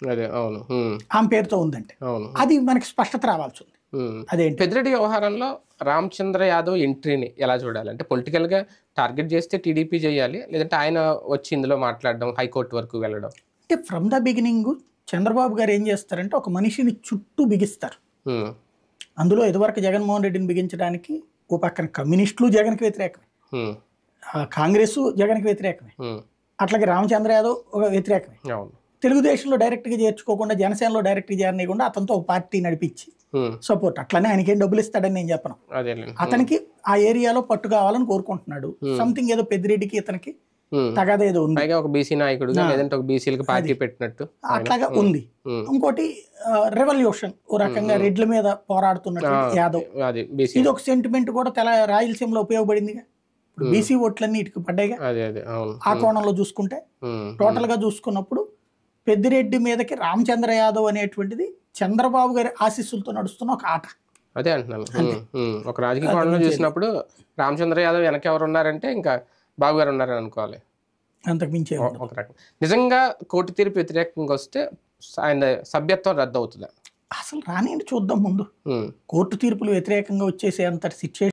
అదే అవును. ఆమె పేరుతో ఉందంటే అవును. అది మనకి స్పష్టత రావాల్సి ఉంది. అదేంటి పెద్దిరెడ్డి వ్యవహారంలో రామచంద్ర యాదవ్ ఎంట్రీని ఎలా చూడాలి? అంటే పొలిటికల్‌గా టార్గెట్ చేస్తే టీడీపీ చేయాలి. లేదంటే ఆయన వచ్చి ఇందులో మాట్లాడడం, హైకోర్ట్ వరకు వెళ్ళడం. అంటే ఫ్రమ్ ద బిగినింగ్ చంద్రబాబు గారు ఏం చేస్తారంటే ఒక మనిషిని చుట్టూ బిగిస్తారు. హ్మ్. అందులో ఇదివరకు జగన్మోహన్ రెడ్డిని బిగించడానికి ఓ పక్కన కమ్యూనిస్టులు జగన్కి వ్యతిరేకమే, హ్మ్. కాంగ్రెస్ జగన్కి వ్యతిరేకమే, హ్మ్. అట్లాగే రామచంద్ర యాదవ్ ఒక వ్యతిరేకమే. అవును. తెలుగుదేశంలో డైరెక్ట్గా చేర్చుకోకుండా జనసేనలో డైరెక్ట్గా చేరనీయకుండా అతనితో ఒక పార్టీ నడిపించి హ్మ్. సపోర్ట్. అట్లనే ఆయనకేం డబ్బులు ఇస్తాడని నేను చెప్పను. అదేలెండి. అతనికి ఆ ఏరియాలో పట్టు కావాలని కోరుకుంటున్నాడు. సంథింగ్ ఏదో పెద్దిరెడ్డికి ఇతనికి తగాదా ఏదో ఉంది. పైగా ఒక బీసీ నాయకుడుగా లేదంటే ఒక బీసీలకు పార్టీ పెట్టినట్టు అట్లాగా ఉంది. ఇంకోటి రెవల్యూషన్ ఓ రకంగా రెడ్ల మీద పోరాడుతున్నటువంటి యాదవ్, అది బీసీ. ఇది ఒక సెంటిమెంట్ కూడా రాయలసీమలో ఉపయోగపడిందిగా. ఇప్పుడు బీసీ ఓట్లన్నీ ఇటుకు పడ్డాయిగా. అదే అదే అవును. ఆ కోణంలో చూసుకుంటే టోటల్ గా చూసుకున్నప్పుడు పెద్దిరెడ్డి మీదకి రామచంద్ర యాదవ్ అనేటువంటిది చంద్రబాబు గారి ఆశీస్సులతో నడుస్తున్న ఒక ఆట. అదే అంటున్నాను. ఒక రాజకీయ కోణంలో చూసినప్పుడు రామచంద్ర యాదవ్ వెనక ఎవరు ఉన్నారంటే ఇంకా బాబు గారు ఉన్నారని అనుకోవాలి. అంతకు మించే ఒక రకం నిజంగా కోర్టు తీర్పు వ్యతిరేకంగా వస్తే ఆయన సభ్యత్వం రద్దు అవుతుందా? అసలు రానియండి చూద్దాం ముందు. కోర్టు తీర్పులు వ్యతిరేకంగా వచ్చేసే అంత సిచ్యువేషన్